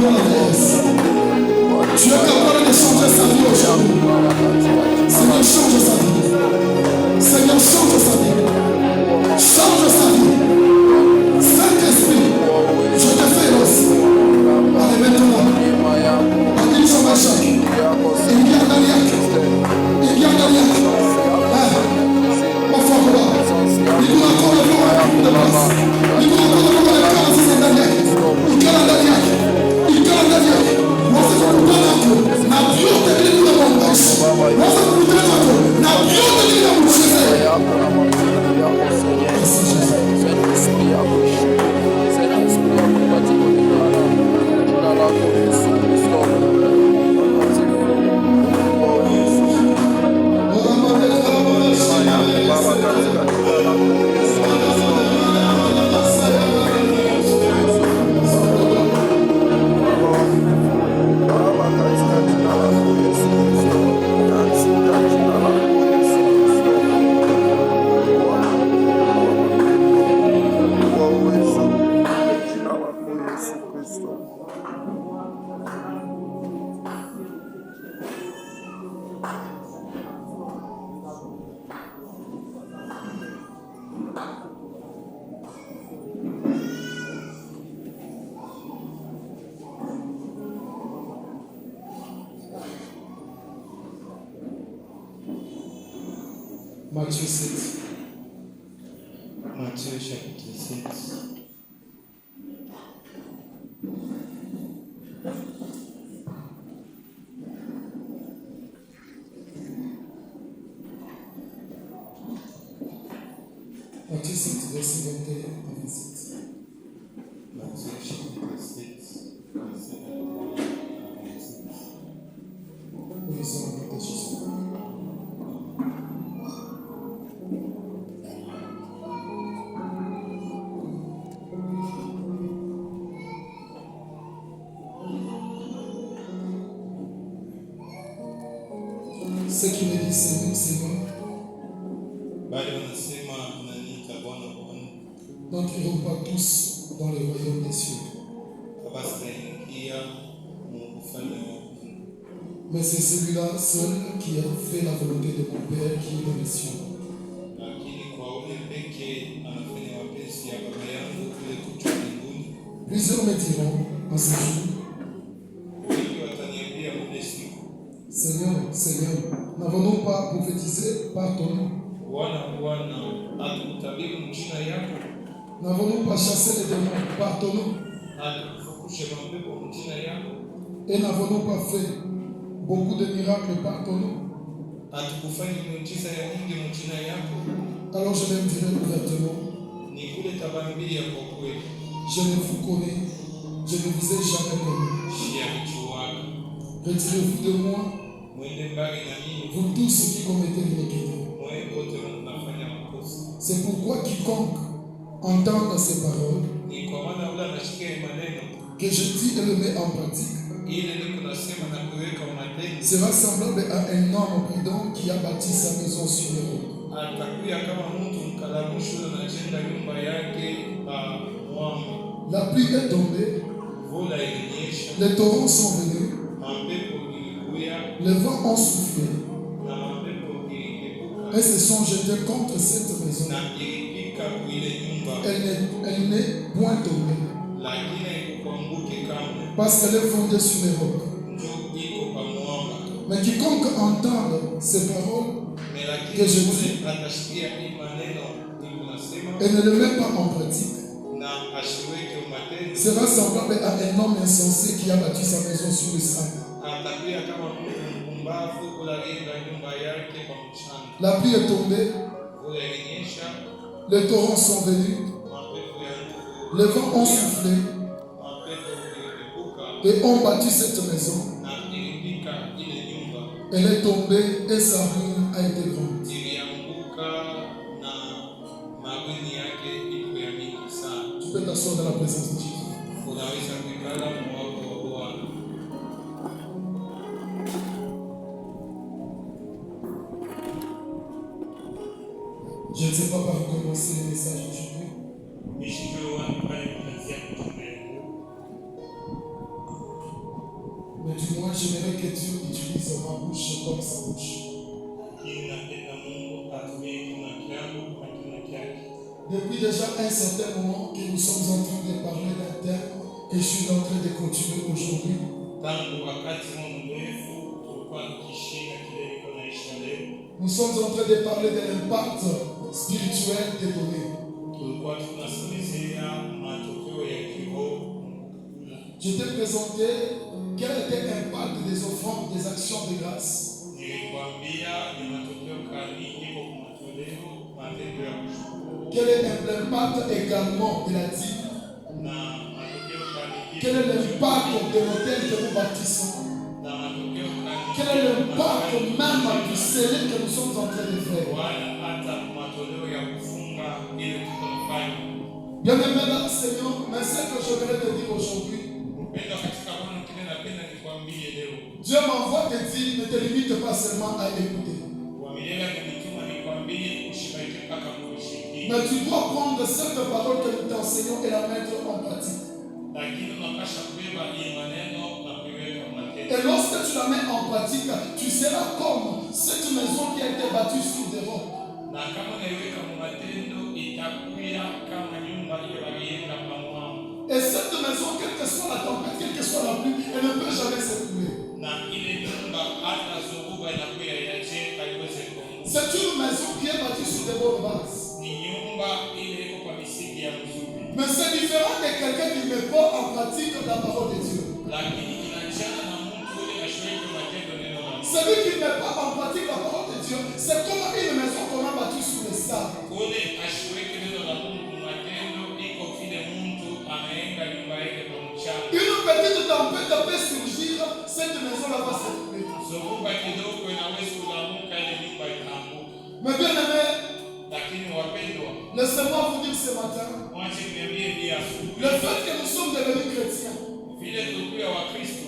dans la déesse. Tu es capable de changer sa vie aujourd'hui. Seigneur, change sa vie. Seigneur, change sa vie. Change sa vie. Saint-Esprit, je te fais l'os. Allez, maintenant. Adil Samachak. Il y a Daliak. Il y a Daliak. Ma foi, quoi. Il nous accorde le nom de place. Il nous accorde le nom de place. C'est Daliak. Il y a Daliak. Il y a Daliak. Moi, c'est pour le temps. Na bio te dit de mon bâche. Moi, c'est pour le temps. Na bio te dit de mon bâche. Matthieu 7. Matthieu chapitre 7. Matthieu 7, verset 21 à 27. Matthieu chapitre 7, verset 21 à 27. Nous lisons le nom de Jésus. Ceux qui me disent Seigneur, n'entreront pas tous dans le royaume des cieux. Mais c'est celui-là seul qui a fait la volonté de mon Père qui est dans les cieux. Plusieurs me diront en ce jour, Seigneur, Seigneur, n'avons-nous pas prophétisé par ton nom? N'avons-nous pas chassé les démons par ton nom? Et n'avons-nous pas fait beaucoup de miracles par ton nom? Alors je leur dirai ouvertement, je ne vous connais, je ne vous ai jamais connu. Retirez-vous de moi, vous tous ceux qui commettez l'iniquité. C'est pourquoi quiconque entend ces paroles que je dis et le met en pratique sera semblable à un homme prudent qui a bâti sa maison sur le roc. La pluie est tombée, les torrents sont venus, les vents ont soufflé et se sont jetés contre cette maison. Elle n'est point tombée parce qu'elle est fondée sur les rocs. Mais quiconque entend ces paroles que je dis et ne le met pas en pratique sera semblable à un homme insensé qui a bâti sa maison sur le sable. La pluie est tombée, les torrents sont venus, les vents ont soufflé et ont bâti cette maison. Elle est tombée et sa ruine a été grande. Tu peux t'asseoir dans la présence de Jésus. Je ne sais pas par où commencer le message d'aujourd'hui. Mais du moins, j'aimerais que Dieu utilise ma bouche comme sa bouche. Depuis déjà un certain moment que nous sommes en train de parler d'un thème que je suis en train de continuer aujourd'hui. Nous sommes en train de parler de l'impact spirituel des données. Je t'ai présenté quel était l'impact des offrandes, des actions de grâce. Quel est l'impact également de la dîme? Quel est l'impact de l'autel que nous bâtissons? Quel est l'impact même du scellé que nous sommes en train de faire? Bien aimé dans le Seigneur, mais ce que je voudrais te dire aujourd'hui, Dieu m'envoie te dire, ne te limite pas seulement à écouter. Mais tu dois prendre cette parole que nous t'enseignons et la mettre en pratique. Et lorsque tu la mets en pratique, tu seras comme cette maison qui a été bâtie sur des rocs. Et cette maison, quelle que soit la tempête, quelle que soit la pluie, elle ne peut jamais s'écrouler. C'est une maison qui est bâtie sur des bonnes bases. Mais c'est différent de quelqu'un qui ne met pas en pratique la parole de Dieu. Celui qui ne met pas en pratique la parole de Dieu, c'est comme une maison qu'on a bâtie sur le sable. Une petite tempête peut surgir, cette maison-là va s'écrouler. Mais bien aimé, laissez-moi vous dire ce matin, le fait que nous sommes devenus chrétiens,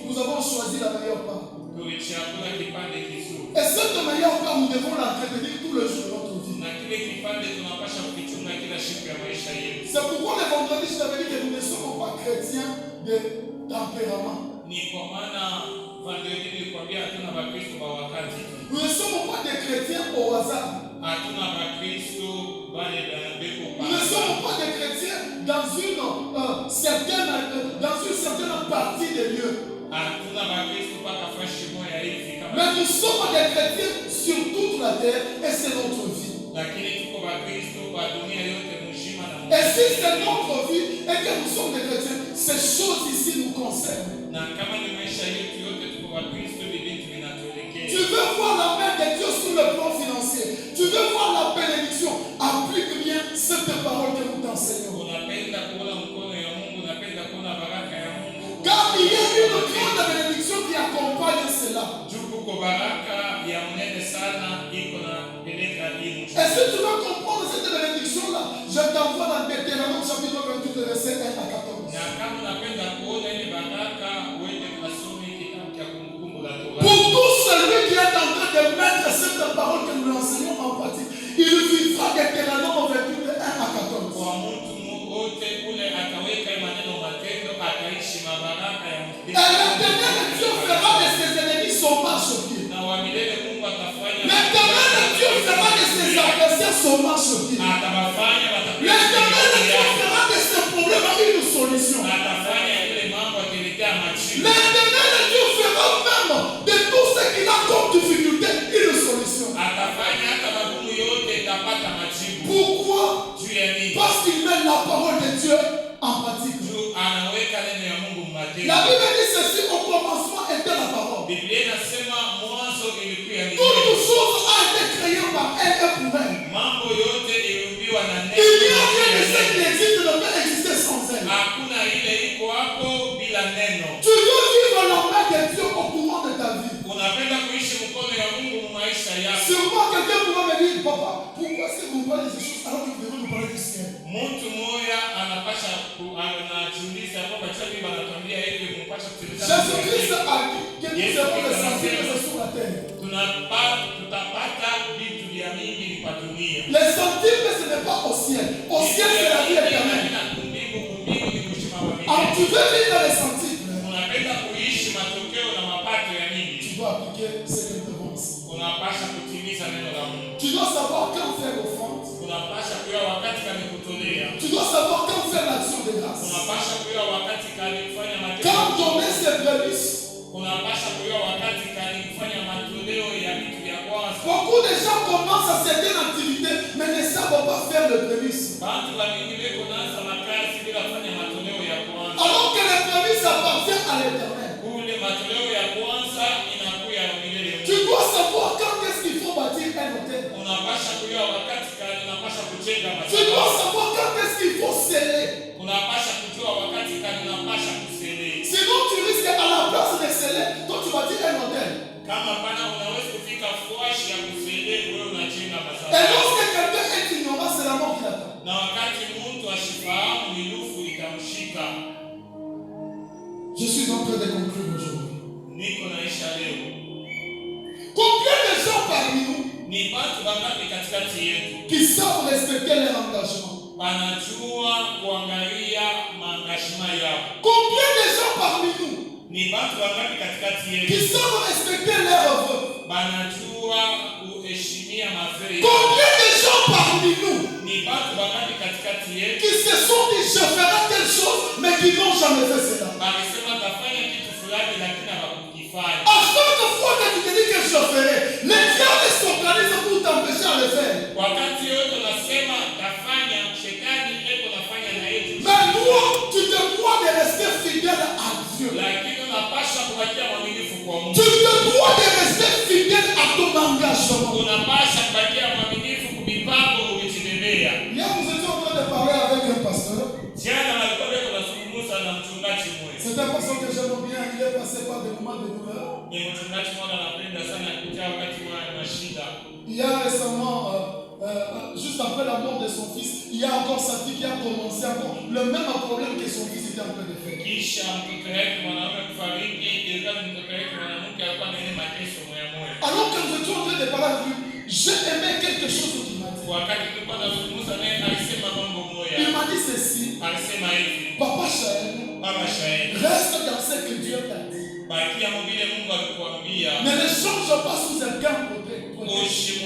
nous avons choisi la meilleure part. Et cette meilleure part, nous devons l'entretenir tout le jour de notre vie. C'est pourquoi le vendredi, je t'avais dit que nous ne sommes pas chrétiens de tempérament. Nous ne sommes pas des chrétiens au hasard. Nous ne sommes pas des chrétiens dans une certaine partie des lieux. Mais nous sommes des chrétiens sur toute la terre et c'est notre vie. Et si c'est notre vie et que nous sommes des chrétiens, ces choses ici nous concernent. Tu veux voir la main de Dieu sur le plan financier. Tu veux voir la bénédiction. Applique bien cette parole que nous t'enseignons. Car il y a une grande bénédiction qui accompagne cela. Et si tu veux comprendre cette bénédiction-là, je t'envoie dans Deutéronome chapitre 28, verset 1 à 14. Pour tout celui qui est en train de mettre cette parole que nous lui enseignons en pratique, il vivra Deutéronome 28, 1 à 14. Et l'Éternel Dieu fera de ses ennemis son marchepied. L'Éternel Dieu fera de ses adversaires son marchepied. L'Éternel Dieu fera de ses problèmes une solution. L'Éternel Dieu fera même de tout ce qu'il a comme difficulté une solution. Pourquoi? Parce qu'il met la parole de Dieu en pratique. La Bible dit ceci, au commencement était la parole. Toute chose a été créée par elle et pour elle. Il n'y a rien de ce qui existe ne peut exister sans elle. Tu veux vivre la main de Dieu au courant de ta vie. Sûrement quelqu'un pourra me dire, papa, pourquoi est-ce que vous parlez de ces choses alors que vous devez nous parler du ciel? Jésus-Christ a dit que nous serons les centimètres sur la terre. Les centimètres, ce n'est pas au ciel. Au ciel, c'est la vie éternelle. Alors tu veux vivre les centimètres. donner ses prémices. Unapasha kujua wakati gani kufanya matoleo ya vitu vya kwanza. Beaucoup de gens commencent à certaines activités, mais ne savent pas faire le prémices. Watu wengi weko naanza makazi bila kufanya matoleo ya kwanza. Alors que les prémices appartiennent à l'Éternel. Ule matoleo ya kwanza inakuya milele. Tu dois savoir quand est-ce qu'il faut bâtir un hôtel. Unapasha kujua wakati gani unapasha kujenga Tu dois madhabahu. savoir quand est-ce qu'il faut sceller. Unapasha kujua wakati gani unapasha kusele. Sinon, tu risques à la place de sceller, toi tu bâtis un hôtel. Kama pana unaweza kufika fuashi ya kusele, wewe unajenga Et madhabahu. lorsque quelqu'un est ignorant, c'est la mort qui l'attend. Na wakati mtu ashifahamu milufu itamshika. Je suis en train de conclure aujourd'hui. Niko naisha leo. Combien de gens parmi nous Ni watu wangapi katikati yetu qui savent respecter leur engagement? wanajua kuangalia maangashima yao? Combien de gens parmi nous Ni watu wangapi katikati qui yetu savent respecter leur vœu? wanajua kuheshimia maferi? Combien de gens parmi nous Ni watu wangapi katikati yetu qui se sont dit je ferai telle chose mais qui n'ont jamais fait cela? walisema tafanya kitu fulani lakini hawakukifanya? À chaque fois que tu te dis que je ferai, les diables s'organisent pour t'empêcher à le faire. Wakati yote unasema tafanya, shetani eko nafanya na yetu, Mais toi, tu te dois de rester fidèle à Dieu. lakini unapasha kubakia mwaminifu kwa Mungu. Tu te dois de rester fidèle à ton engagement. Unapasha kubakia mwaminifu kumipango umejibebea. Hier, nous étions en train de parler avec un pasteur. Jana walikuwa weko nazungumza na mchungaji mmoja. C'est un pasteur que j'aime bien. Il est passé par des moments de douleur. Ni mchungaji mmoja anapenda sana kupitia wakati wa shida. Il y a récemment, juste après la mort de son fils, il y a encore sa fille qui a commencé encore le même problème que son fils était en train de faire. Kisha mtoto yake mwanaume kufariki, ilikuwa ni mtoto yake mwanamke alikuwa na ile mateso moya moya. Alors que nous étions en train de parler avec lui, j'ai aimé quelque chose qu'il m'a dit. Wakati tulikuwa tunazungumza naye alisema mambo moya. Il m'a dit ceci: Alisema hivi, Papa Chaël, Baba Shahidi, reste dans ce que Dieu t'a dit. bakia mobile Mungu alikuambia, Ne le change pas sous un gant protégé.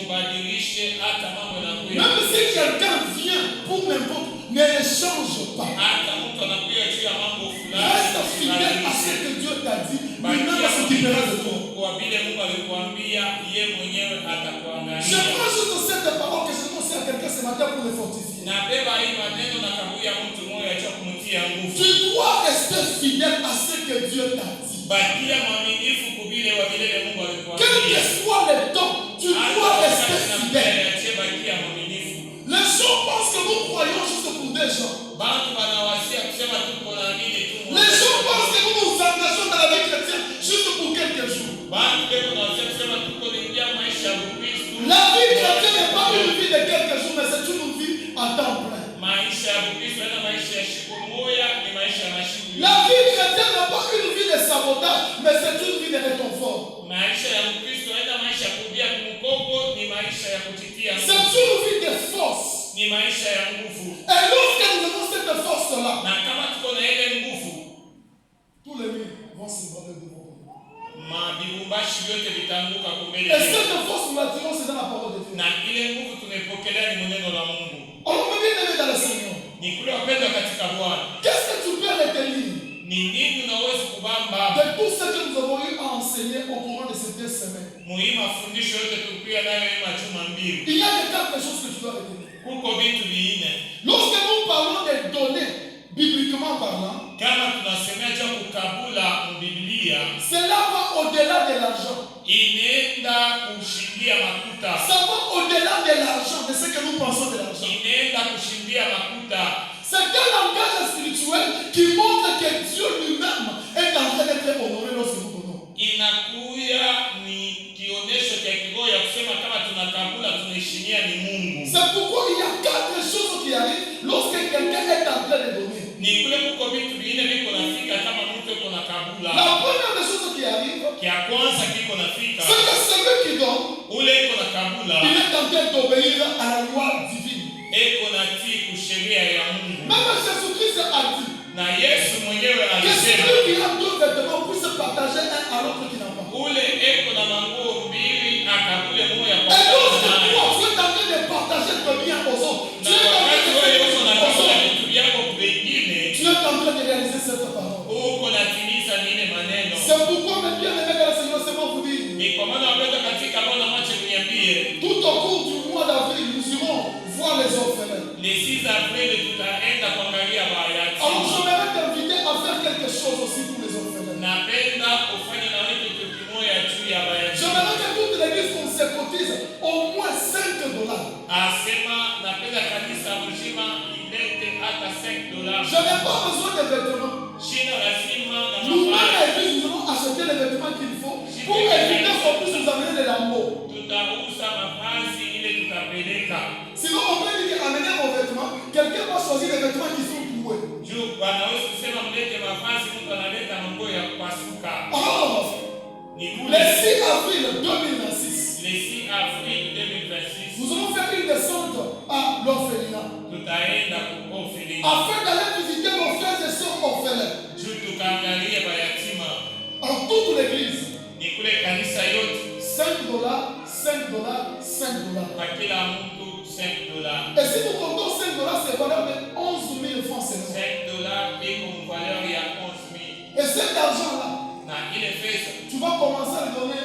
usimubadilishe hata mambo yanakuya. Même si quelqu'un vient pour n'importe, ne le change pas. Hata mtu anakuya juu ya mambo fulani, Reste fidèle à ce que Dieu t'a dit. Lui-même s'occupera de toi. kwa vile Mungu alikuambia, yeye mwenyewe Je atakuangalia. prends juste cette parole que je conseille à quelqu'un ce matin pour le fortifier. Na beba hii maneno na kabuya mtu mmoja cha kumtia nguvu. Tu dois rester fidèle à ce que Dieu t'a dit. Bakia mwaminifu kubile wa vile Mungu Quel alikuambia. que soit le temps, tu dois rester fidèle. Bakia mwaminifu. Les gens pensent que nous croyons juste pour des gens. Bantu wanawasia kusema tuko na nini tu. Les gens pensent que nous nous engageons dans la vie chrétienne juste pour quelques jours. Bantu leo wanawasia kusema tuko kuingia maisha ya Ukristo. La vie chrétienne n'est pas une vie de quelques jours, mais c'est une vie à temps plein. Maisha ya Ukristo na maisha ya siku moja ni maisha ya masiku. La vie chrétienne n'est pas une vie de sabotage, mais c'est une vie de réconfort. Maisha ya Ukristo na maisha ya kudia kumkopo ni maisha ya kujitia nguvu. C'est une vie de force. Ni maisha ya nguvu. Et lorsque nous avons cette force-là, Na kama tuko na ile nguvu, tous les murs vont s'ébranler devant nous. mabibumbashi vyote vitanguka kumbele. Et cette force, nous la tirons, c'est dans la parole de Dieu. Na ile nguvu tumepokelea ni neno la Mungu. Alors, on bien aimé dans le Seigneur. Ni kule wapendwa katika Bwana. Qu'est-ce que tu peux retenir Ni nini unaweza kubamba de tout ce que nous avons eu à enseigner au courant de ces 2 semaines? muhimu mafundisho yote tulikuwa nayo hii majuma mbili. Il y a quelque chose que tu dois retenir. Kuko vitu vinne. Lorsque nous parlons des données, bibliquement parlant, Kama tunasemea cha kukabula Biblia, cela va au-delà de l'argent. inaenda kushindia makuta. Ça va au-delà de l'argent, de ce que nous pensons de l'argent. Inaenda kushindia makuta. C'est un langage spirituel qui montre que Dieu lui-même est en train d'être honoré lorsque nous donnons. Inakuya ni kionesho cha kiroho ya kusema kama tunakabula tunaheshimia ni Mungu. C'est pourquoi il y a 4 choses qui arrivent lorsque quelqu'un est en train de donner. Ni kule kuko vitu vingine viko nafika kama mtu yuko na kabula. La première des choses qui arrive, Kia kwanza kiko nafika. c'est que celui qui donne, Ule iko na kabula. il est en train d'obéir à la loi divine. Eko na tii kusheria ya Mungu. Même Jésus-Christ a dit Na Yesu mwenyewe que alisema celui qui a 2 vêtements puisse partager un à l'autre qui n'a pas. ule eko na manguo mbili akabule moja kwa Et lorsque naye. toi, tu es en train de partager ton bien aux autres, Na tu es en train wakati de wewe faire uko aux na kabula autres, vitu vyako vingine, tu es en train de réaliser cette parole. uko natimiza ni neno. C'est pourquoi mes bien-aimés dans le Seigneur, c'est moi vous dire, Ni kwa maana wapenda katika Bwana, mwache niambie, tout au cours du mois d'avril, nous irons voir les orphelins. le 6 April tutaenda kuangalia Alors mayatima. j'aimerais t'inviter à faire quelque chose aussi pour les orphelins. Napenda ufanye na wewe kitu kimoja juu ya mayatima. J'aimerais que toute l'église qu'on se cotise au moins $5. Asema napenda kanisa mzima ilete hata $5. Je n'ai pas besoin de vêtements. Shina lazima na Nous, dans mavazi. l'église, nous allons acheter les vêtements qu'il faut pour éviter qu'on puisse nous amener des lambeaux. Tutauza mavazi ile tutapeleka. Sinon, on peut dire amener vos vêtements. Quelqu'un va choisir les vêtements qui sont troués. Juu wanaweza kusema mlete mavazi, mtu analeta mambo ya kupasuka. Or, Ni le kule 6 avril 2026, le 6 Avril 2026 nous allons faire une descente à l'orphelinat tutaenda kuofili. afin d'aller visiter nos frères et sœurs orphelins. Juu tukaangalie mayatima. Alors, toute l'église, Ni kule kanisa yote $5, $5, kwa kila mtu $5. Et si nous comptons $5, c'est valeur de 11 000 francs seulement. $5 iko mvaleur ya 11,000. Et cet argent-là, Na ile pesa tu vas commencer à le donner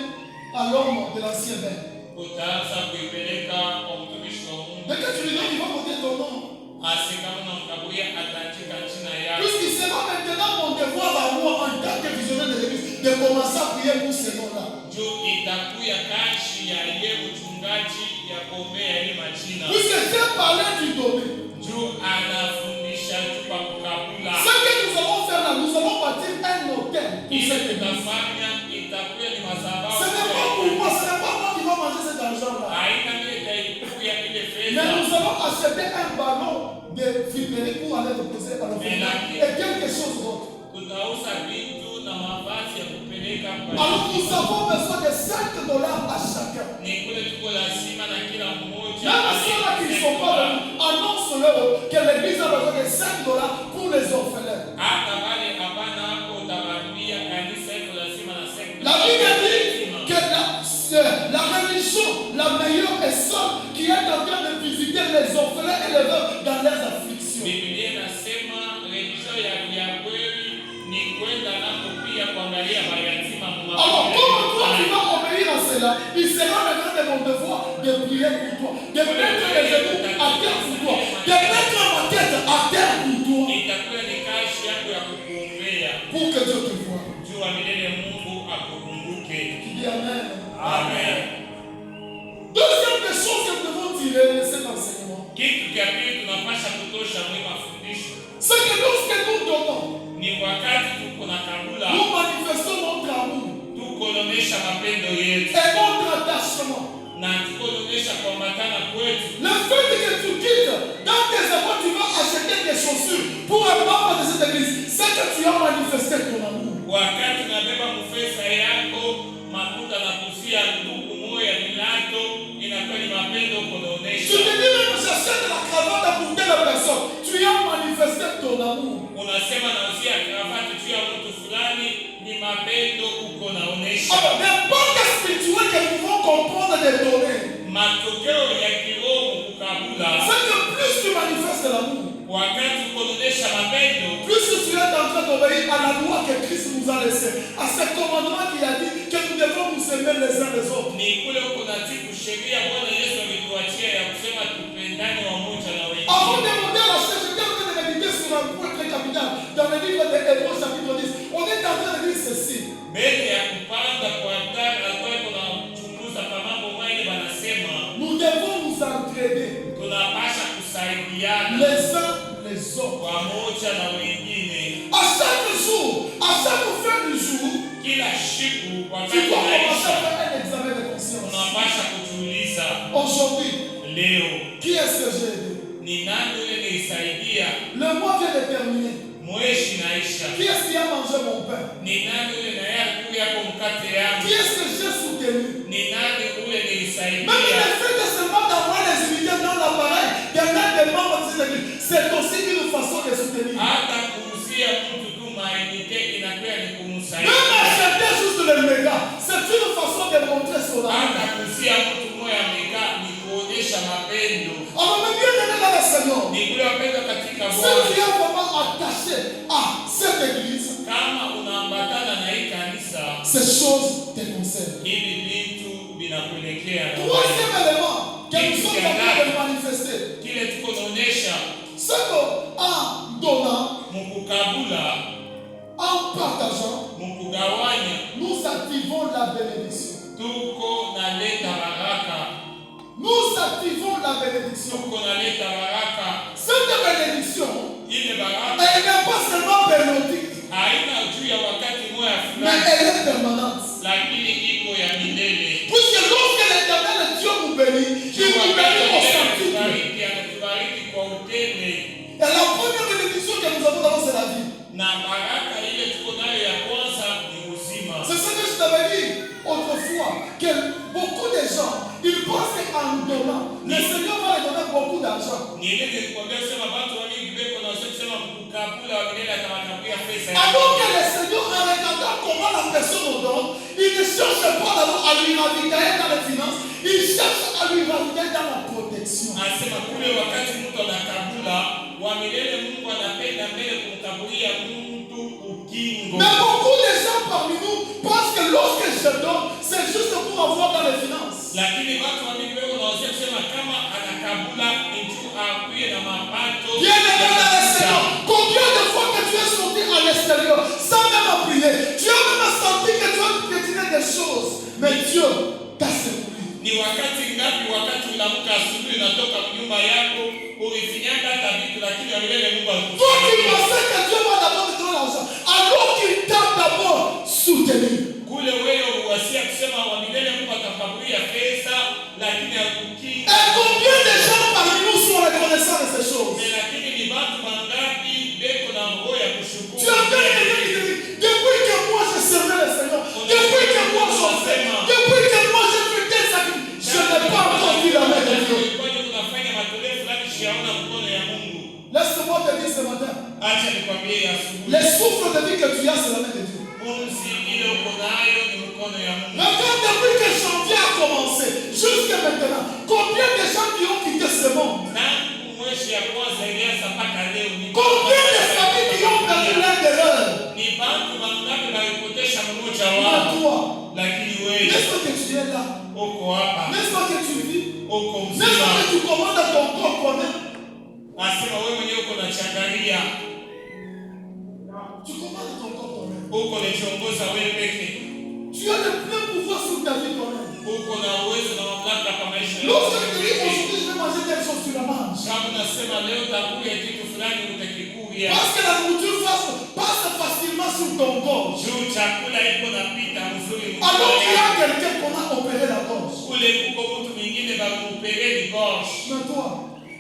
à l'homme de l'ancien bain. utaanza kuipeleka kwa mtumishi wa Mungu. Dès que tu lui donnes, il va monter ton nom. Asi kama unamkaburia ataandika jina yako. Puisqu'il sera maintenant mon devoir à moi en tant que visionnaire de l'église de commencer à prier pour ces noms-là. Juu itakuya kazi ya yeye mchungaji ya kuombea ile majina. Puisque Dieu parlait du domaine. Juu anafundisha tu kwa kukabula. Ce que nous allons faire là, nous allons bâtir un hôtel pour Ile cette église. tutafanya itakuya ni madhabahu. Ce n'est pas pour moi, ce n'est pas moi qui va manger cet argent-là. Haina ile itaikuya ile Mais fedha. nous allons acheter un ballon de friperie pour aller le poser à l'orphelinat et quelque chose d'autre. Tutauza vitu na mavazi ya kupeleka kwa. Alors nous avons besoin de $5 à chacun. Ni kule tuko lazima na kila mmoja. Même ceux-là qui ne sont pas venus, annonce-leur que l'église a besoin de $5 pour les orphelins. Hata wale hapana hapo utawaambia kanisa iko lazima na $5. La Bible dit que la religion, la meilleure est celle qui est en train de visiter les orphelins et les veuves dans leurs afflictions. Biblia inasema religio ya kweli ni kwenda napo pia kuangalia mayatima mu Alors, comme toi tu magonjwa. vas obéir à cela, il sera maintenant de mon devoir de prier pour toi, de mettre les genoux à terre pour toi, de mettre ma tête à terre pour toi, Itakuwa ni kazi yako ya kukuombea. pour que Dieu te voie. Jua milele Mungu akukumbuke. Tu dis Amen. Amen. Deuxième des choses que nous devons tirer de cet enseignement, Kitu cha pili tunapasha kutosha mwe mafundisho. c'est que lorsque nous donnons, Ni wakati tuko na kabula, nous manifestons notre amour tukononesha mapendo yetu et notre attachement. na tukononesha kuambatana kwetu. Le fait que tu quittes dans tes efforts, tu vas acheter des chaussures pour un membre de cette église, c'est que tu as manifesté ton amour. Wakati unabeba mfesa yako makuta na kusia ndugu moya milato, inakuwa ni mapendo Tu kunaonesha. te dis même j'achète la cravate pour telle personne, tu as manifesté ton amour. Unasema nauzia kravati juu ya mtu fulani, ni mapendo uko naonesha. Alors, les banques spirituelles que nous devons comprendre des données, Matokeo ya kiroho kukabula, c'est que plus tu manifestes l'amour, wakati ukononesha mapendo, plus tu es en train d'obéir à la loi que Christ nous a laissée, à ce commandement qui a dit que nous devons nous aimer les uns les autres. ni kule uko natii sheria Bwana Yesu alituachia ya kusema tupendane wamoja na Avant wengine. de monter à la chaise, j'étais en train de méditer sur un point très capital dans le livre de Hébreux chapitre 10. On est en train de dire ceci. Mbele ya kupanda kwa hatari alikuwa tunachunguza kwa mambo mengine, wanasema Nous devons nous entraider tunapasha kusaidiana les uns les autres. pamoja na wengine. À chaque jour, à chaque fin du jour, Kila siku tu wakati dois commencer à unaisha, faire un examen de conscience. tunapasha kujiuliza Aujourd'hui, leo qui est-ce que j'ai aidé? ni nani yule nilisaidia? Le mois vient de terminer. Mweshi naisha, Qui est-ce qui a mangé mon pain? ni nani yule na yeye alikuja hapo mkate yangu? Qui est-ce que j'ai soutenu? Ni nani yule Même nilisaidia? le fait de seulement d'avoir les unités dans l'appareil de l'un des membres de cette église, c'est aussi une façon de soutenir. Hata kuuzia mtu tu mainite inakuwa ni Même kumsaidia. acheter juste les mégas, c'est une façon de montrer son Hata amour. kuuzia mtu moya meka ni kuonesha mapendo. Alors, mes bien-aimés dans le Seigneur, Ni kule wapenda katika si Bwana. tu es vraiment attaché à cette église, Kama unaambatana na hii kanisa, ces choses te concernent. hivi vitu vinakuelekea. Troisième élément que nous sommes en train de manifester, Kile tuko naonesha c'est qu'en donnant, mukukabula, en partageant, mukugawanya, nous activons la bénédiction. tuko naleta baraka. Nous activons la bénédiction. Tuko naleta baraka. Cette bénédiction, Ile baraka elle n'est pas seulement périodique, haina juu ya wakati moja mais fulani, elle est permanente. lakini iko ya milele. Puisque lorsque l'Éternel Dieu nous bénit, il nous bénit au centuple. Anatubariki, anatubariki kwa utele. Et la première bénédiction que nous avons d'abord, c'est la vie. Na baraka ile tuko nayo ya kwanza ni uzima. C'est ce que je t'avais dit autrefois, que beaucoup de gens, ils pensent qu'en donnant, le Seigneur va leur donner beaucoup d'argent. Ni ile nilikwambia sema watu wengi beko na wasema kukabula wa milele atakapia pesa. Alors que le Seigneur, en regardant comment la personne nous donne, il ne cherche pas d'abord à lui ravitailler dans les finances, il cherche à lui ravitailler dans la protection. Anasema kule wakati mtu anakabula wa milele, Mungu anapenda mbele kumkabulia mtu ukingo. Mais beaucoup de gens parmi nous pensent que lorsque je donne, c'est juste pour avoir dans les finances. Lakini watu wa Biblia wanaosema kusema kama anakabula mtu akuye na mapato. Bien aimé dans le Seigneur, combien de fois que tu es sorti à l'extérieur sans même prier, tu as même senti que tu as piétiné des choses, mais Dieu t'a secouru. Ni wakati ngapi wakati unaamka asubuhi unatoka nyumba yako ulifinyanga hata vitu, lakini wa milele Mungu Toi qui alikusaidia. pensais que Dieu va d'abord te donner l'argent, alors qu'il t'a d'abord soutenu. Kule wewe uwasia kusema wa milele Mungu atakabulia pesa, lakini akukinga. Et combien de gens parmi nous sont reconnaissants de ces choses? Lakini ni watu mangapi beko na roho ya kushukuru? Tu as bien quelqu'un qui te dit, depuis que moi je servais le Seigneur, depuis que moi j'enseigne, depuis que moi je fais des sacrifices, je n'ai pas encore vu la main de Dieu. Kwani unafanya matoleo fulani siyaona mkono ya Mungu. Laisse-moi te dire ce matin, Acha nikwambie asubuhi. les souffles de vie que tu as, c'est la main de Dieu. Pumzi ile uko nayo ni mkono ya Mungu. Regarde depuis que janvier a commencé, jusqu'à maintenant, combien de gens qui ont quitté ce monde? Tangu mwezi ya kwanza ilianza mpaka leo ni Combien de familles qui ont perdu l'un de leurs? ni bantu mangapi walipotesha mmoja Mais wao, toi, lakini wewe n'est-ce pas que tu es là? uko hapa, N'est-ce pas que tu vis? uko N'est-ce mzima. pas que tu commandes à ton corps toi-même? Asema wewe mwenyewe uko na changaria, Tu commandes à ton corps toi-même. uko unachongoza wewe peke, Tu as le plein pouvoir sur ta vie toi-même. uko na uwezo na mamlaka kwa maisha Lorsque tu yako. dis aujourd'hui je vais manger telle chose, tu la manges. Kama unasema leo takuya kitu fulani utakikuya, Parce que la nourriture passe facilement sur ton corps. juu chakula iko napita mzuri Alors qu'il y a mzuri. quelqu'un qu'on a opéré la gorge. Kule kuko mtu mwingine bamuopere ni gorge, Mais toi,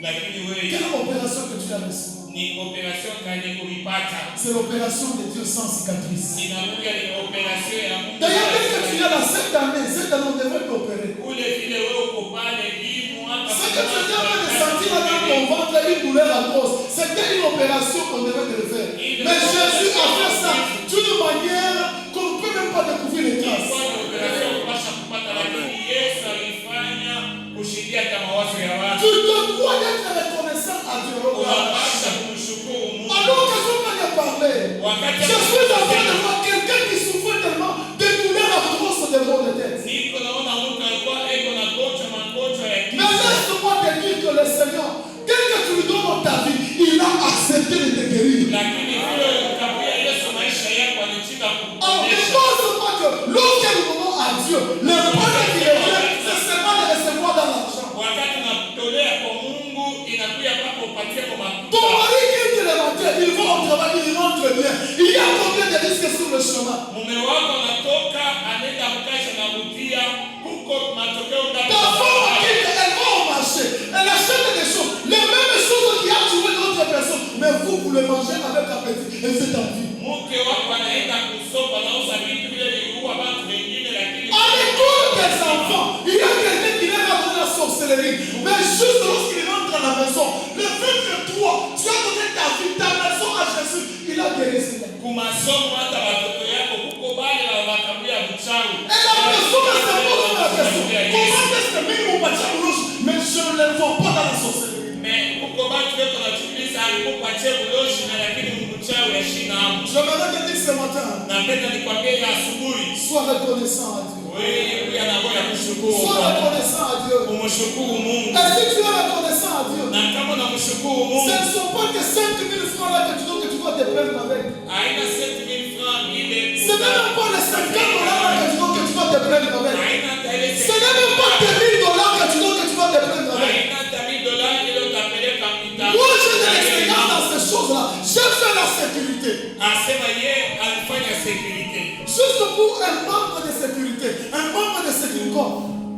lakini wewe quelle opération que tu as reçue? ni operation gani kulipata? C'est l'opération de Dieu sans cicatrice. Inakuja ni operation ya Mungu. D'ailleurs, qu'est-ce que tu as là cette année on devrait t'opérer. Kule vile wewe uko pale hii mwaka. Ce que tu es en train de sentir dans ton ventre, une douleur à cause, c'était une opération qu'on devait te faire. Mais Jésus a fait ça d'une manière qu'on ne peut même pas découvrir les traces. Kwa operation kupasha kupata, lakini Yesu alifanya kushindia kama mawazo ya watu. Tu te dois d'être reconnaissant à Dieu. Unapasha kumshukuru Mungu. Alors que je viens de parler, Wakati je suis en train de voir quelqu'un qui souffre tellement de douleurs atroces de maux de tête. niko naona mtu alikuwa eko na magonjwa ya Mais laisse-moi te dire que le Seigneur, tel que tu lui donnes ta vie, il a accepté de te guérir. lakini vile ukabuya Yesu maisha yako alichika Alors ne kukuonyesha. pense pas que lorsque nous donnons à Dieu, le problème qui revient, c'est seulement de recevoir dans l'argent. Wakati unatolea kwa Mungu inakuja mpaka upatie kwa Ton makuta. mari quitte le matin, il va au travail, il rentre bien. Il y a combien de risques sur le chemin? Mume wako anatoka anaenda mkasha na rudia huko, matokeo ngapi? Ta femme quitte, elle va au marché, elle achète des choses, les mêmes choses qui a tué d'autres personnes, mais vous les mangez avec appétit et vous êtes en vie. Mke wako anaenda kusoko, anauza vitu vile vilikuwa watu wengine, lakini À l'école des enfants, il y a quelqu'un qui leur a donné la sorcellerie, mais juste lorsqu'il rentre à la maison, le fait que toi, tu as donné ta vie, ta maison à Jésus, il a guéri ses gens. kumasomo hata watoto yako huko bale wakamwambia mchawi. Et la personne se pose la question, comment est-ce que même mon bâtiment rouge, mais je ne les vois pas dans la sorcellerie? Mais huko batu wetu wanachukuliza alipopatia uloshi na lakini mchawi ashina. Je me te dire ce matin, Na napenda nikwambie ya asubuhi, Sois reconnaissant à Dieu. wewe pia na roho ya kushukuru Sois Bwana. reconnaissant à Dieu. Umshukuru Mungu. Et si tu es reconnaissant à Dieu, Na kama unamshukuru ce Mungu, ne sont pas que 5 000 francs là que tu dois te prendre avec. haina 7,000 francs ile. Ce n'est même pas les 50 dollars là que tu dois te prendre avec. Haina hata ile Ce n'est même pas tes 1000 dollars que tu dois te prendre avec. haina hata $1,000 ile utapeleka mita. Moi, j'ai de l'expérience dans ces choses-là. J'ai fait la sécurité. Asema yeye alifanya security. Juste pour un membre de sécurité. Un membre de sécurité.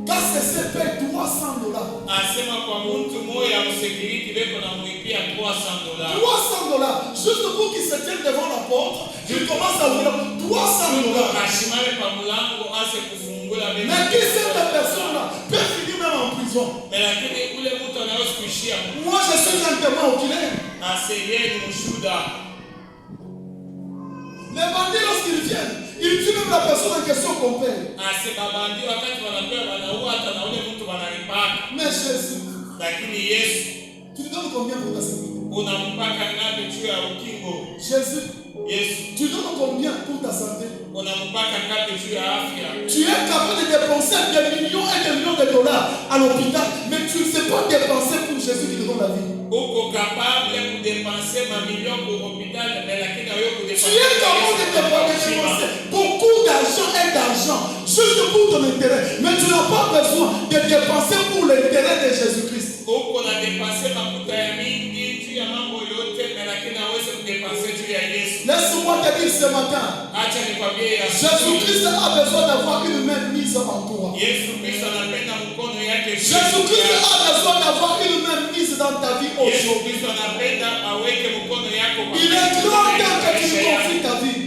KCC paye $300. Asema kwa mtu mmoja wa security beko na mlipia $300. $300. Juste pour qu'il se tienne devant la porte. Il commence à ouvrir $300. Ashimame pa mlango ase kufungula beko. Mais qui cette personne-là peut finir même en prison? Mais lakini ule mtu anaweza kuishia. Moi, je suis un témoin oculaire. Ase yeye ni mshuhuda. Les bandits, lorsqu'ils viennent, ils tuent même la personne en question qu'on paye. Ase babandi wakati wanapewa wanaua hata na ule mtu wanalipaka. Mais Jésus, Lakini Yesu tu lui donnes combien pour ta sécurité? unampaka ngapi juu ya ukingo? Jésus, Yesu tu donnes combien pour ta santé? unampaka ngapi juu ya afya? Tu es capable de dépenser des millions et des millions de dollars à l'hôpital, mais tu ne sais pas dépenser pour Jésus qui te donne la vie. Uko capable kudepenser mamilioni kwa hospitali lakini hayo Tu kudepenser. es capable de dépenser beaucoup d'argent et d'argent juste pour ton intérêt, mais tu n'as pas besoin de dépenser pour l'intérêt de Jésus-Christ. Uko na depenser makuta ya mingi juu ya mambo yote lakini hawezi kudepenser juu ya Yesu. Laisse-moi te dire ce matin, Acha nikwambie ya Jésus-Christ a besoin d'avoir une main mise en toi. Yesu Kristo anapenda mkono yake. Jésus-Christ a besoin d'avoir une main mise dans ta vie Yesu aujourd'hui. Kristo anapenda aweke mkono yako kwa Il est grand temps que tu lui confies ta vie.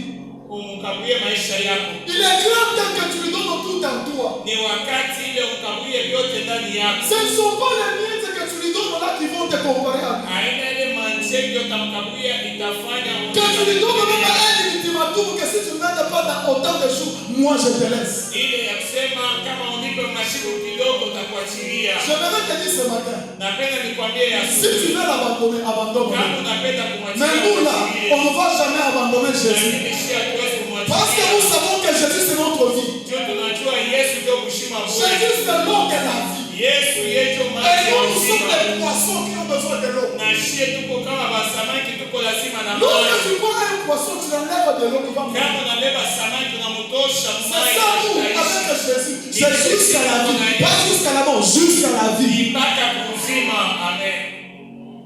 umkabuye maisha yako. Il est grand temps que tu lui donnes tout en toi. Ni wakati ile ukabuye vyote ndani yako. Ce ne sont pas les miettes que tu lui donnes là qui vont te comparer à lui. Aina ile manzege utamkabuya itafanya Que tu lui donnes même un ultimatum que si tu ne m'aides pas dans autant de jours, moi je te laisse. ile ya kusema kama unipe masiku kidogo utakuachilia. J'aimerais te dire ce matin, Napenda nikwambie ya si tu veux l'abandonner, abandonne. kama unapenda kumwachilia. Mais nous là, on ne va jamais abandonner Jésus. Lakini si hatuwezi kumwachilia. Parce que nous savons que Jésus c'est notre vie. Ndio tunajua Yesu ndio kushima Jésus kwetu. c'est l'eau de la vie. Yesu yetu Et maji ya nous, nous sommes uzima. des poissons qui ont besoin de l'eau. Na shie tuko kama basamaki tuko lazima na Lorsque maji. tu prends un poisson, tu l'enlèves de l'eau, il va mourir. Kama unabeba samaki unamtosha C'est maji ça nous, ataishi. avec Jésus. C'est jusqu'à la vie. Pas jusqu'à la mort, jusqu'à la vie. Mpaka kuzima. Amen.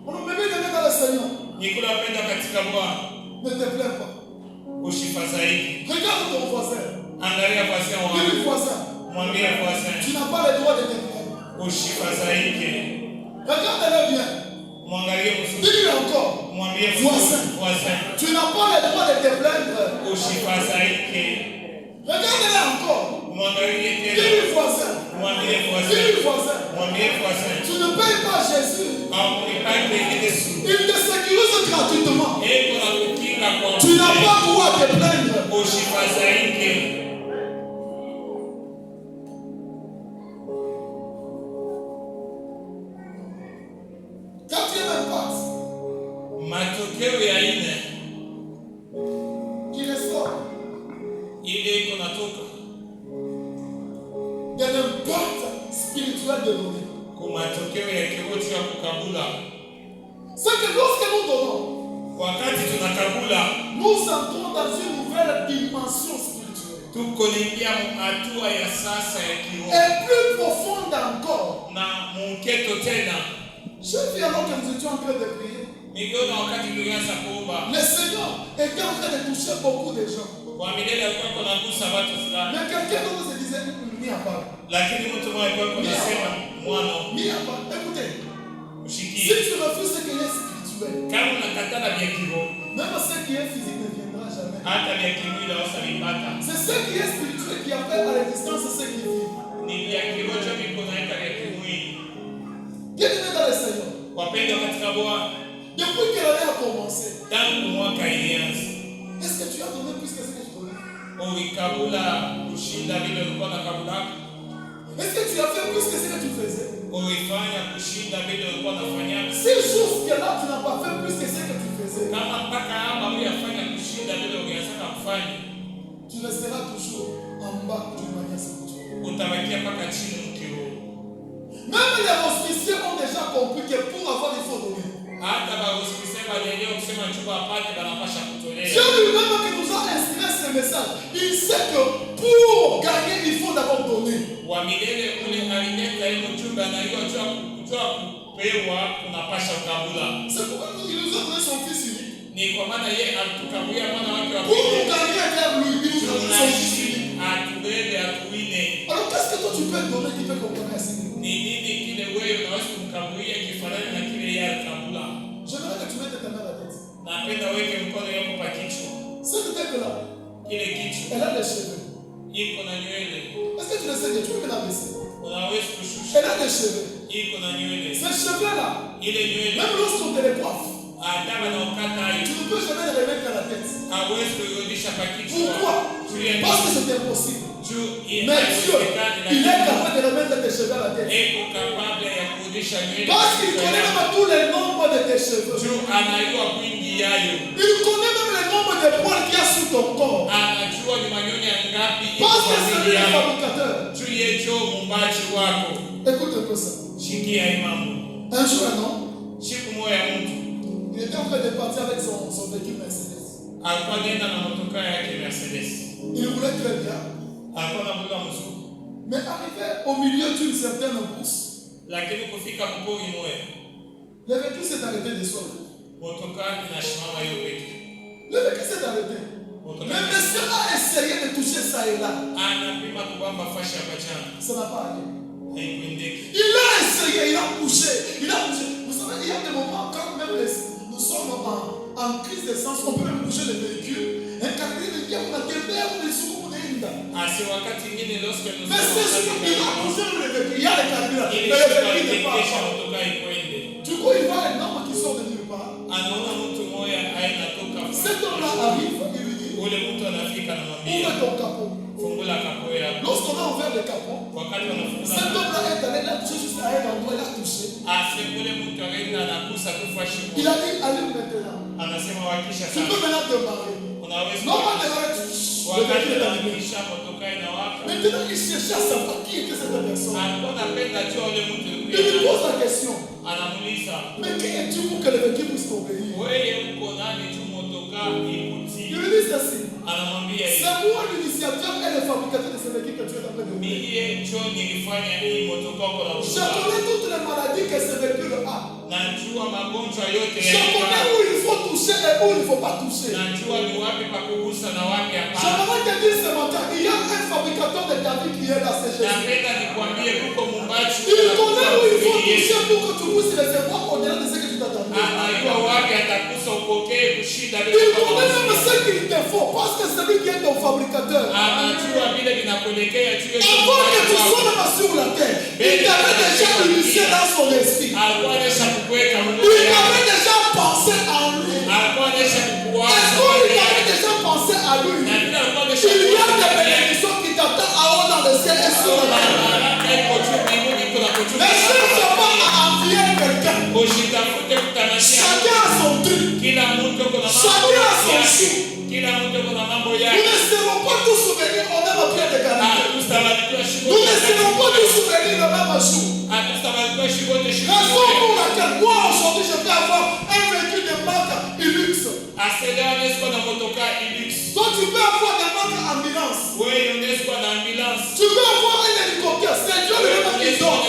On nous met dans le Seigneur. Nikula penda katika Bwana. Ne te plains pas. Usifadhaike. Regarde ton voisin. Angalia voisin Dis wako. le voisin. Mwambie voisin. Tu n'as pas le droit de te plaindre. Usifadhaike. Regarde-le bien. Mwangalie mzuri. Dis-lui encore. Mwambie Voisin. voisin. Tu n'as pas le droit de te plaindre. Usifadhaike. Regarde-le encore. Mwangalie tena. Dis-lui voisin. Mwambie voisin. Dis-lui voisin. Mwambie voisin. Tu ne payes pas Jésus. Haunipaki Yesu. Il te sécurise gratuitement. Eko na kukinga kwa Tu n'as pas droit de te plaindre. usifadhaike. Quatrième impact Matokeo ya nne qui ressort ile iko natoka de l'impact spirituel de nos vies. kwa matokeo ya kiroho ya kukabula. C'est que lorsque nous donnons, Wakati tunakabula nous entrons dans une nouvelle dimension spirituelle. tuko naingia hatua ya sasa ya kiroho Et plus profonde encore. na munketo tena. J'ai vu alors que nous étions en train de prier. Niliona wakati tulianza kuomba Le Seigneur était en train de toucher beaucoup de gens. kwa milele alikuwa kunagusa watu fulani, Mais quelqu'un d'autre se disait, n'y a pas. lakini mtu mmoja alikuwa kunasema mwana N'y a pas. Écoutez, si ushikie. tu refuses ce qui est spirituel, Kama unakatala vya kiroho même ce qui est physique ne viendra jamais. hata vya kimwili hausalipata. C'est ce qui est spirituel qui appelle à l'existence ce qui vit. Ni vya kiroho ndio viko naita vya kimwili. Bien-aimé dans le Seigneur, Wapendwa katika Bwana, depuis que l'année a commencé, tangu mwaka ilianza est-ce que tu as donné plus que ce que tu donnais? ulikabula kushinda vile ulikuwa nakabula, Est-ce que tu as fait plus que ce que tu faisais? ulifanya kushinda vile ulikuwa nafanya. Si jusque-là tu n'as pas fait plus que ce que tu faisais, Kama mpaka hapa uliyafanya kushinda vile ungeanza kufanya, mpaka chini mkiroho. Même les hospiciers ont déjà compris que pour avoir, il faut donner. Hata bahospisi walielewa kusema chupa apate banapasha kutolea. Dieu lui-même qui nous a inspiré ce message, il sait que pour gagner, il faut d'abord donner. Wa milele ule alileta ile ujumbe anajua kujua kupewa unapasha ukabula. C'est pourquoi il nous a donné son fils unique. Ni kwa maana yeye alitukabulia mwana wake wa Pour nous pekee. gagner vers lui, il nous a donné son fils unique. Atubebe atuine. Alors qu'est-ce que toi tu peux donner qui peut comprendre à ce niveau? Ni nini kile wewe unaweza kumkabulia kifanana na kile yeye alikabula? J'aimerais que tu mettes ta main à la tête. Napenda weke mkono yako kwa kichwa. Cette tête-là, Ile kichwa elle a des cheveux. iko na nywele. Est-ce que tu le sais que tu peux la baisser? Unaweza kushusha. Elle a des cheveux. Iko na nywele. Ces cheveux-là, Ile nywele même lorsqu'on te les coiffe, hata wanaokata tu hiyo ne peux jamais les remettre à la tête. hawezi kurudisha kwa kichwa. Pourquoi? Juu ya Parce que c'est impossible. juu Mais Dieu, il est capable de remettre tes cheveux à la tête. eko kapable ya kurudisha nywele. Parce qu'il connaît même tous les nombres de tes cheveux. Juu anajua kwingi yayo. Il connaît même les nombres de poils qu'il y a sur ton corps. Anajua ni manyonya ngapi iko Parce kwa que c'est mwili lui le yako. fabricateur. Juu yecho mumbaji wako. Écoute un peu ça. Shikia hii mambo. Un jour, un homme, Siku moja mtu il était en train de partir avec son véhicule Mercedes. alikuwa anaenda na motoka yake Mercedes. Il roulait très bien. Alikuwa anabuga mzuri. Mais arrivé au milieu d'une certaine bourse, Lakini kufika mpori moja le véhicule s'est arrêté de soi. motoka inasimama hiyo peke. Le véhicule s'est arrêté. Mais monsieur a essayé de toucher ça et là. Anapima kubamba fashi ya bachana. Ça n'a pas allé. Haikuendeki. Il a essayé, il a poussé, il a poussé. Vous savez, il y a des moments quand même nous sommes en crise d'essence, on peut même bouger le véhicule. Un camion de bien, on a des verres, on est sous on est une dame. Asi wakati mwingine lorsque nous Mais c'est sûr qu'il a poussé le véhicule. Il y a les camions, mais ile le shida véhicule n'est pas ikiendesha à motoka ikwende. Du coup, il voit un homme qui sort de nulle part. Anaona mtu mmoja anatoka. Cet homme-là arrive, il lui dit, Ule mtu anafika anamwambia ouvre ton capot. fungula kapo yako. Lorsqu'on a ouvert le capot, Wakati cet wanafungula homme-là est allé là, toucher juste à un endroit, il a touché. ase ule mtu akaenda anagusa tu fashi Il moja. a dit, allume maintenant. Anasema wakisha Tu peux sana. maintenant démarrer. Unaweza Non pas démarrer, le wakati véhicule est allumé. anakisha motoka inawaka. Maintenant, il cherchait à savoir qui était cette personne. Alikuwa anapenda jua ule mtu Il lui pose la question. anamuuliza Mais qui es-tu pour que le véhicule puisse t'obéir? wewe uko nani tu motoka Il ikutii? lui dit ceci. Anamwambia hivi. C'est moi l'initiateur et le fabricateur de ce véhicule que tu es en train de dire. Mie njo nilifanya hii motoka kwa la Je connais toutes les maladies que ce véhicule a. najua magonjwa yote Je connais où il faut toucher et où il ne faut pas toucher. najua ni wapi pa kugusa na wapi hapana. J'aimerais te dire ce matin, il y a un fabricateur de David qui est là, c'est Jésus. Napenda nikwambie kuko mumbaji Il connaît où il faut toucher pour que tu puisses recevoir au-delà de ce que tu t'attendais. anajua wapi atakusa upokee kushinda Il vile connaît même kama ce qu'il te faut parce que c'est lui qui est ton fabricateur. anajua vile vinakuelekea juu ya Avant que tu sois même sur la terre, il t'avait déjà initié dans son esprit. alikuwa anesha kukuweka Il mmoja avait déjà pensé à lui. alikuwa anesha Et kukuwaza comme il avait déjà pensé à lui, na vile alikuwa anesha il y a des kukuwaza bénédictions qui t'attendent en haut dans le ciel et sur la terre. baraka iko juu mbinguni iko na kuchuma Ne cherche pas à envier quelqu'un. usitafute kutamania Chacun a son truc. kila mtu kuna mambo Chacun a son yake chou. kila mtu kuna mambo Nous yake ne serons pas tous souvenirs au même pied de Galilée. hatustabarikiwa Nous shibote ne serons pas tous souvenirs le même jour. hatustabarikiwa shibote Raison pour laquelle moi aujourd'hui je peux avoir un véhicule de marque Hilux. aselewa nesko na motoka ilux Toi tu peux avoir des marques ambulance. wewe unesko na ambulance Tu peux avoir un hélicoptère. C'est Dieu le même qui donne.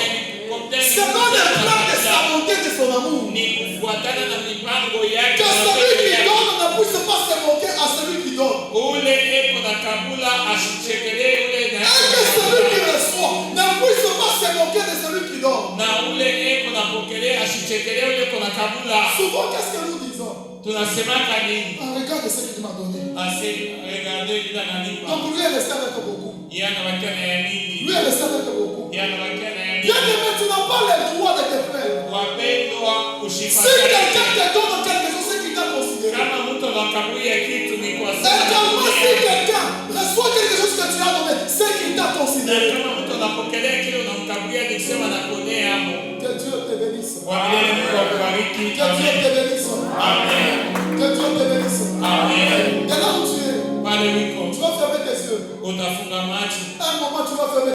C'est dans les plans de sa bonté de son amour. ni kufuatana na mipango yake Que na celui mapenzi qui yake. donne ne puisse pas se moquer à celui qui donne. ule eko na kabula ashichekelee ule na Et que celui qui reçoit ne puisse pas se moquer de celui qui donne. na ule eko na pokelee ashichekelee ule eko na kabula. Souvent, qu'est-ce que nous disons? Tunasemaka nini? Ah, regarde ce que tu m'as donné. Ase regarde bila nanipa Donc lui est resté avec beaucoup. yana wakana ya Lui nini est resté avec beaucoup. yana wakana ya Bien nini aimé, tu n'as pas le droit de te plaindre. wapendwa Si kushifanya quelqu'un te donne quelque chose, c'est qu'il t'a considéré. kama mtu anakabuia kitu ni kwa Également, si sababu quelqu'un reçoit quelque chose que tu as donné, c'est qu'il t'a na considéré. kama mtu anapokelea kile unamkabuia ni kusema nakonea hapo. Que Dieu te bénisse. Kwa vile Mungu akubariki. Que Dieu te bénisse. Amen. Que Dieu te bénisse. Amen. Et là où tu es, Pale wiko tu vas fermer tes yeux. utafunga macho. Un moment, tu vas fermer